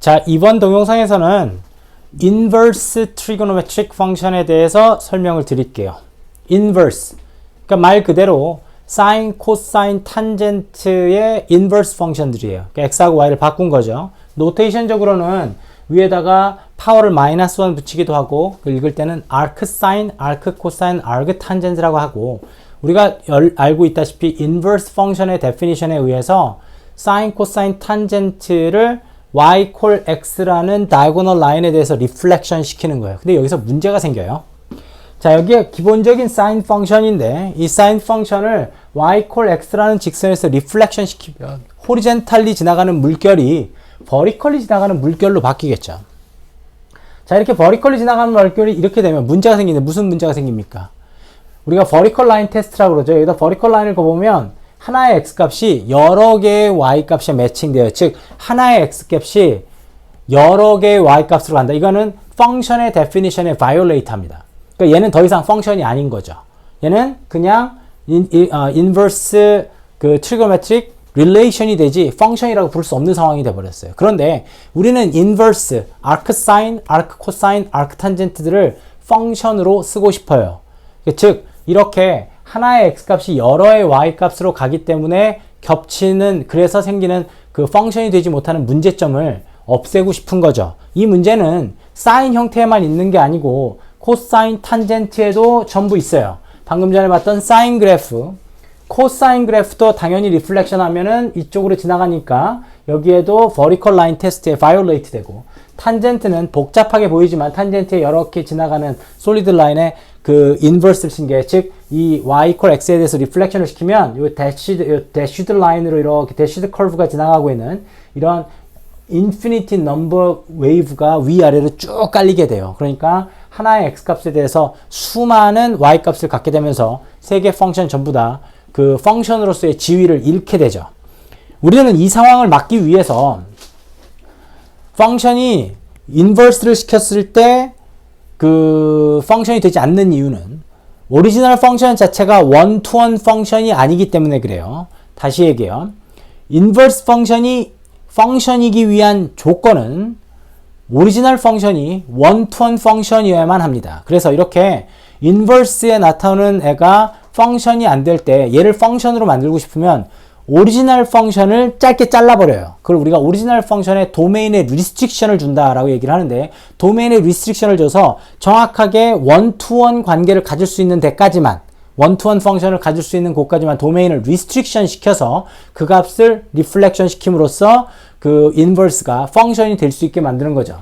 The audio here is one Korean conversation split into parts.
자, 이번 동영상에서는 inverse trigonometric function에 대해서 설명을 드릴게요. inverse. 그러니까 말 그대로 sin, cosine, tangent의 inverse function들이에요. 그러니까 x하고 y를 바꾼 거죠. 노테이션적으로는 위에다가 파워를 -1 붙이기도 하고, 읽을 때는 arc sine, arc cosine, arc tangent라고 하고, 우리가 알고 있다시피 inverse function의 definition에 의해서 sin, cosine, tangent를 y 콜 x라는 diagonal line에 대해서 reflection 시키는 거예요. 근데 여기서 문제가 생겨요. 자, 여기에 기본적인 sin function인데 이 sin function을 y 콜 x라는 직선에서 reflection 시키면 horizontally 지나가는 물결이 vertically 지나가는 물결로 바뀌겠죠. 자, 이렇게 vertically 지나가는 물결이 이렇게 되면 문제가 생기는데 무슨 문제가 생깁니까? 우리가 vertical line test라고 그러죠. 여기다 vertical line을 그어보면 하나의 x값이 여러 개의 y값에 매칭돼요. 즉 하나의 x값이 여러 개의 y값으로 간다. 이거는 펑션의 definition에 violate 합니다. 그러니까 얘는 더 이상 펑션이 아닌 거죠. 얘는 그냥 inverse 그 trigonometric relation이 되지 펑션이라고 부를 수 없는 상황이 돼버렸어요. 그런데 우리는 inverse, arc sine, arc cosine, arc tangent들을 펑션으로 쓰고 싶어요. 즉 이렇게 하나의 x값이 여러의 y값으로 가기 때문에 겹치는, 그래서 생기는 그 펑션이 되지 못하는 문제점을 없애고 싶은 거죠. 이 문제는 사인 형태에만 있는 게 아니고 코사인, 탄젠트에도 전부 있어요. 방금 전에 봤던 사인 그래프, 코사인 그래프도 당연히 리플렉션 하면은 이쪽으로 지나가니까 여기에도 vertical line test에 violate 되고, 탄젠트는 복잡하게 보이지만 탄젠트에 이렇게 지나가는 솔리드 라인에 그 인버스를 친 게, 즉 이 y equal x에 대해서 리플렉션을 시키면 요 대쉬드 라인으로 이렇게 대쉬드 커브가 지나가고 있는 이런 인피니티 넘버 웨이브가 위아래로 쭉 깔리게 돼요. 그러니까 하나의 x값에 대해서 수많은 y값을 갖게 되면서 세 개 펑션 전부 다 그 펑션으로서의 지위를 잃게 되죠. 우리는 이 상황을 막기 위해서 펑션이 인버스를 시켰을 때 그 펑션이 되지 않는 이유는 오리지널 펑션 자체가 원투원 펑션이 아니기 때문에 그래요. 다시 얘기해요. 인버스 펑션이 펑션이기 위한 조건은 오리지널 펑션이 원투원 펑션이어야만 합니다. 그래서 이렇게 인버스에 나타나는 애가 펑션이 안 될 때 얘를 펑션으로 만들고 싶으면 오리지널 펑션을 짧게 잘라버려요. 그걸 우리가 오리지널 펑션에 도메인에 리스트릭션을 준다라고 얘기를 하는데, 도메인에 리스트릭션을 줘서 정확하게 원투원 관계를 가질 수 있는 데까지만, 원투원 펑션을 가질 수 있는 곳까지만 도메인을 리스트릭션 시켜서 그 값을 리플렉션 시킴으로써 그 인버스가 펑션이 될 수 있게 만드는 거죠.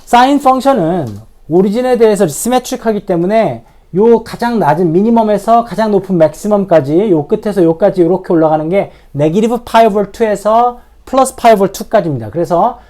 사인 펑션은 오리진에 대해서 시메트릭하기 때문에 요 가장 낮은 미니멈에서 가장 높은 맥시멈까지, 요 끝에서 요까지 이렇게 올라가는 게 네기티브 파이 오버 2에서 플러스 파이 오버 2까지입니다. 그래서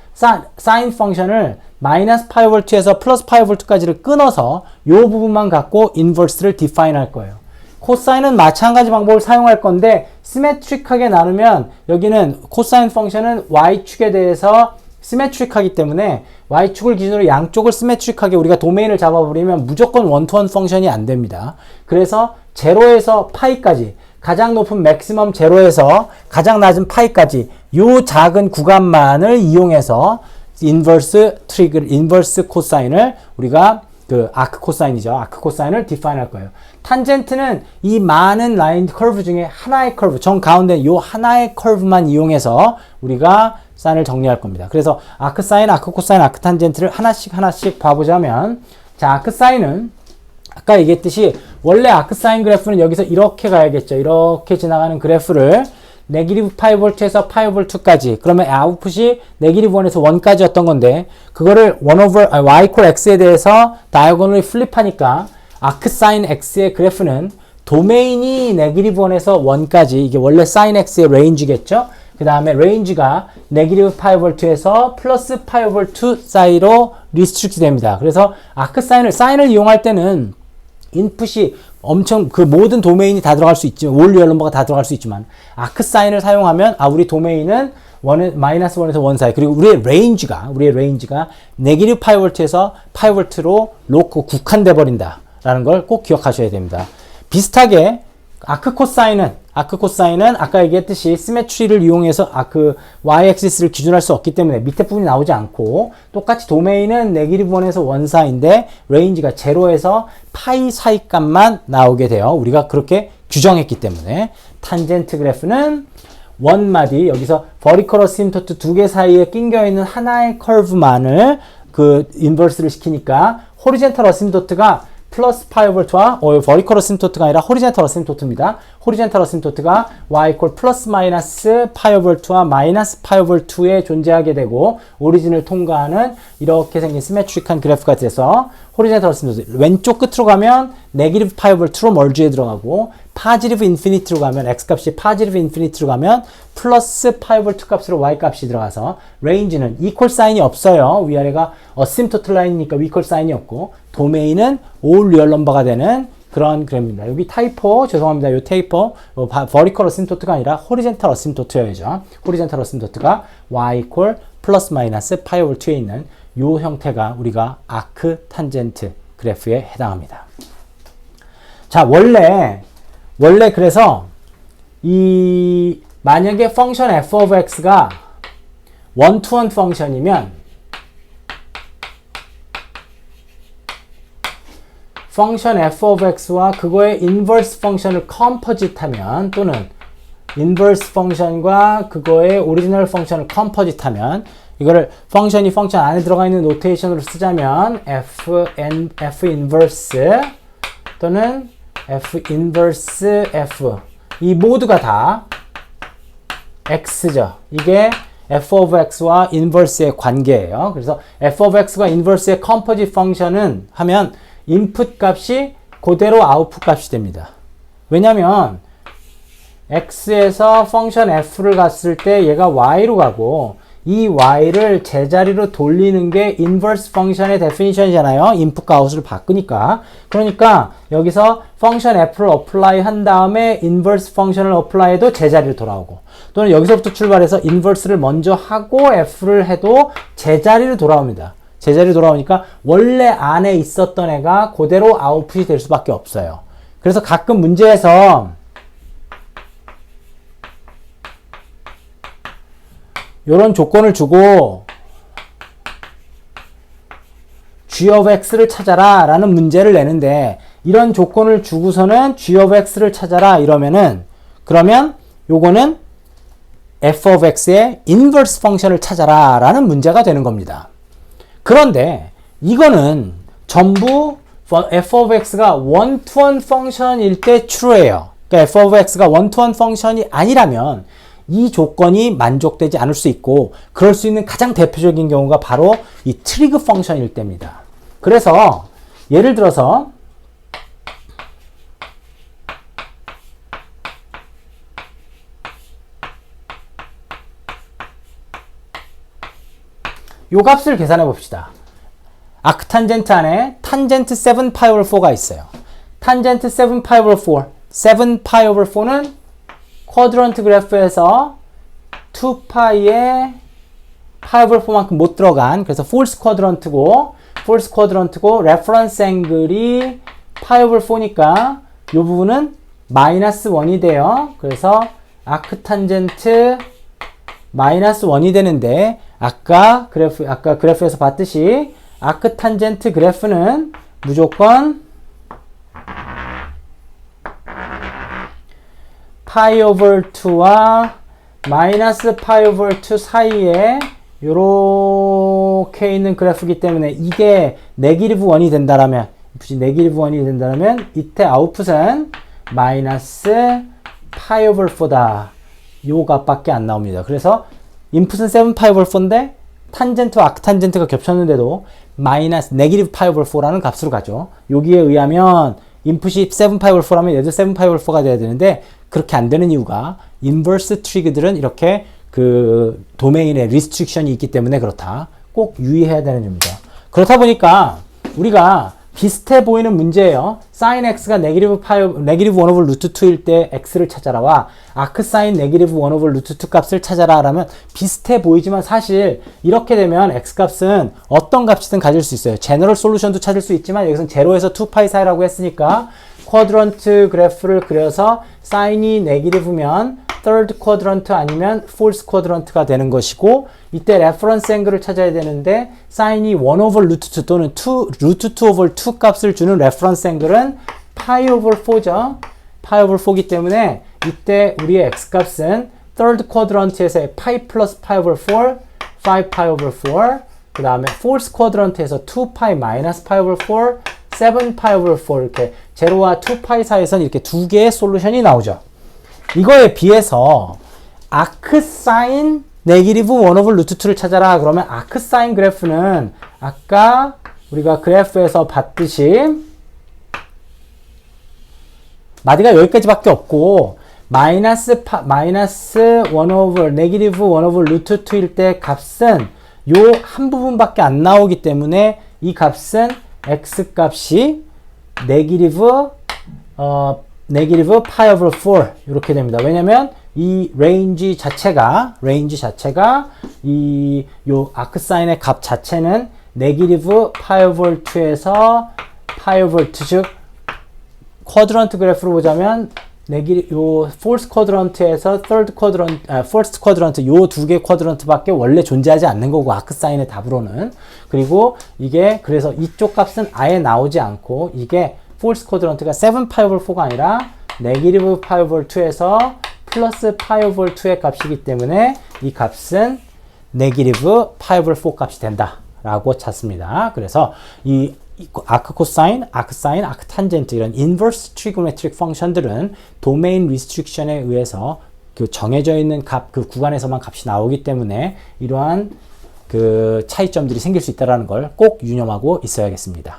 사인 펑션을 마이너스 파이 오버 2에서 플러스 파이 오버 2까지를 끊어서 요 부분만 갖고 인버스를 디파인 할 거예요. 코사인은 마찬가지 방법을 사용할 건데 시메트릭하게 나누면 여기는 코사인 펑션은 y축에 대해서 시메트릭하기 때문에 y축을 기준으로 양쪽을 시메트릭하게 우리가 도메인을 잡아버리면 무조건 원투원 펑션이 안 됩니다. 그래서 0에서 파이까지, 가장 높은 맥시멈 0에서 가장 낮은 파이까지 요 작은 구간만을 이용해서 인버스 코사인을 우리가 그 아크 코사인이죠. 아크 코사인을 디파인 할 거예요. 탄젠트는 이 많은 라인 커브 중에 하나의 커브, 정 가운데 요 하나의 커브만 이용해서 우리가 사인을 정리할 겁니다. 그래서 아크 사인, 아크 코사인, 아크 탄젠트를 하나씩 봐보자면, 자, 아크 사인은 아까 얘기했듯이 원래 아크 사인 그래프는 여기서 이렇게 가야겠죠. 이렇게 지나가는 그래프를 네기티브 파이 볼트에서 파이 오버 2까지, 그러면 아웃풋이 네기티브 1에서 1까지였던 건데, 그거를 1 over y equal x에 대해서 다이어고널리 플립하니까 아크 사인 x의 그래프는 도메인이 네기티브 1에서 1까지, 이게 원래 사인 x의 레인지겠죠. 그 다음에 레인지가 네기티브 파이 오버 2에서 플러스 파이 오버 2 사이로 리스트릭트 됩니다. 그래서 아크 사인을 이용할 때는 인풋이 엄청 그 모든 도메인이 다 들어갈 수 있지만, 올 리얼 넘버가 다 들어갈 수 있지만, 아크 사인을 사용하면 우리 도메인은 마이너스 1에서 1 사이, 그리고 우리의 레인지가 네기티브 파이 오버 2에서 파이 오버 2로 놓고 국한돼 버린다 라는 걸 꼭 기억하셔야 됩니다. 비슷하게 아크 코사인은 아크 코사인은 아까 얘기했듯이 시메트리를 이용해서 y-axis를 기준할 수 없기 때문에 밑에 부분이 나오지 않고 똑같이 도메인은 네기티브 1에서 1 사이인데 레인지가 0에서 파이 사이 값만 나오게 돼요. 우리가 그렇게 규정했기 때문에 탄젠트 그래프는 원마디 여기서 버티컬 어시음토트 두 개 사이에 낑겨 있는 하나의 커브만을 인버스를 시키니까 호리젠탈 어시음토트가 플러스 파이 오버 2와 버티컬 어시음토트가 아니라 호리젠탈 어시음토트입니다. 호리젠탈 어시음토트가 y 이퀄 플러스 마이너스 파이 오버 2와 마이너스 파이 오버 2에 존재하게 되고 오리진을 통과하는 이렇게 생긴 시메트릭한 그래프가 돼서 호리젠탈 어시음토트 왼쪽 끝으로 가면 네기티브 파이 오버 2로 멀지에 들어가고 파지티브 인피니티로 가면 x값이 파지티브 인피니티로 가면 플러스 파이 오버 2 값으로 y값이 들어가서 레인지는 이퀄 사인이 없어요. 위아래가 어시음토트 라인이니까 이퀄 사인이 없고 도메인은 올 리얼 넘버가 되는 그런 그래프입니다. 여기 타이포 죄송합니다. 요 테이퍼 버티컬 어시음토트가 아니라 호리젠탈 어시음토트여야죠. 호리젠탈 어시음토트가 y 이퀄 플러스 마이너스 파이 오버 2에 있는 요 형태가 우리가 아크 탄젠트 그래프에 해당합니다. 자, 원래 그래서 만약에 펑션 f of x가 one-to-one 펑션이면 펑션 f of x와 그거의 인버스 펑션을 컴포짓하면 또는 인버스 펑션과 그거의 오리지널 펑션을 컴포짓하면 이거를 펑션이 펑션 안에 들어가 있는 노테이션으로 쓰자면 f 인버스 또는 f 인버스 f 이 모두가 다 x죠. 이게 f of x와 인버스의 관계예요. 그래서 f of x와 인버스의 컴포짓 펑션은 하면 인풋 값이 그대로 아웃풋 값이 됩니다. 왜냐면 x에서 펑션 f를 갔을 때 얘가 y로 가고 이 y를 제자리로 돌리는 게 인버스 펑션의 데피니션이잖아요. 인풋과 아웃을 바꾸니까. 그러니까 여기서 펑션 f를 어플라이 한 다음에 인버스 펑션을 어플라이 해도 제자리로 돌아오고 또는 여기서부터 출발해서 인버스를 먼저 하고 f를 해도 제자리로 돌아옵니다. 제자리로 돌아오니까 원래 안에 있었던 애가 그대로 아웃풋이 될 수밖에 없어요. 그래서 가끔 문제에서 이런 조건을 주고 g of x를 찾아라 라는 문제를 내는데 이런 조건을 주고서는 g of x를 찾아라 이러면은 그러면 요거는 f of x의 인버스 펑션을 찾아라 라는 문제가 되는 겁니다. 그런데 이거는 전부 f of x가 one-to-one 펑션일 때 true예요. 그러니까 f of x가 one-to-one 펑션이 아니라면 이 조건이 만족되지 않을 수 있고 그럴 수 있는 가장 대표적인 경우가 바로 이 트리그 펑션일 때입니다. 그래서 예를 들어서 요 값을 계산해 봅시다. 아크탄젠트 안에 탄젠트 7 pi over 4가 있어요. 탄젠트 7 pi over 4. 7 pi over 4는 쿼드런트 그래프에서 2파이에 pi over 4만큼 못 들어간 그래서 false 쿼드런트고 레퍼런스 앵글이 pi over 4니까 이 부분은 마이너스 1이 돼요. 그래서 아크탄젠트 마이너스 1이 되는데 아까 그래프에서 봤듯이 아크탄젠트 그래프는 무조건 파이 오버 2와 마이너스 파이 오버 2 사이에 요렇게 있는 그래프이기 때문에 이게 네기티브 1이 된다라면 이때 아웃풋은 마이너스 파이 오버 4다. 요 값밖에 안 나옵니다. 그래서 인풋은 7 파이 오버 4인데 탄젠트와 아크탄젠트가 겹쳤는데도 마이너스 네기티브 파이 오버 4라는 값으로 가죠. 여기에 의하면 인풋이 7 파이 오버 4라면 얘도 7 파이 오버 4가 돼야 되는데 그렇게 안 되는 이유가 인버스 트리그들은 이렇게 그 도메인에 리스트릭션이 있기 때문에 그렇다. 꼭 유의해야 되는 점입니다. 그렇다 보니까 우리가 비슷해 보이는 문제예요. sin x가 네기티브 1 over 루트 2일 때 x를 찾아라와 아크 사인 네기티브 1 over 루트 2 값을 찾아라 라면 비슷해 보이지만 사실 이렇게 되면 x 값은 어떤 값이든 가질 수 있어요. 제너럴 솔루션도 찾을 수 있지만 여기서는 0에서 2파이 사이라고 했으니까 쿼드런트 그래프를 그려서 사인이 네기티브면 third quadrant 아니면 fourth quadrant가 되는 것이고, 이때 레퍼런스 앵글을 찾아야 되는데 사인이 1 over root 2 또는 root 2 over 2 값을 주는 레퍼런스 앵글은 pi over 4죠. pi over 4이기 때문에 이때 우리의 x 값은 third quadrant에서의 pi plus pi over 4, 5 pi over 4, 그 다음에 fourth quadrant에서 2 pi minus pi over 4, 7 pi over 4, 이렇게 제로와 2 pi 사이에서는 이렇게 두 개의 솔루션이 나오죠. 이거에 비해서 아크사인 네기티브 1 over 루트 2를 찾아라. 그러면 아크사인 그래프는 아까 우리가 그래프에서 봤듯이 마디가 여기까지밖에 없고 마이너스 1 over 네기티브 1 over 루트 2일 때 값은 요 한 부분밖에 안 나오기 때문에 이 값은 x 값이 네기티브 pi over 4 이렇게 됩니다. 왜냐면 이 레인지 자체가 요 아크사인의 값 자체는 네기티브 pi over 2에서 pi over 2, 즉 쿼드런트 그래프로 보자면 요 fourth quadrant에서 first quadrant 요 두 개 쿼드런트밖에 원래 존재하지 않는 거고, 아크사인의 답으로는. 그리고 이게 그래서 이쪽 값은 아예 나오지 않고 이게 fourth quadrant가 7 pi over 4가 아니라 네기티브 pi over 2에서 플러스 pi over 2의 값이기 때문에 이 값은 네기티브 pi over 4 값이 된다 라고 찾습니다. 그래서 이 아크 코사인, 아크 사인, 아크 탄젠트 이런 인버스 트리고메트릭 펑션들은 도메인 리스트릭션에 의해서 그 정해져 있는 값, 그 구간에서만 값이 나오기 때문에 이러한 그 차이점들이 생길 수 있다는 걸 꼭 유념하고 있어야겠습니다.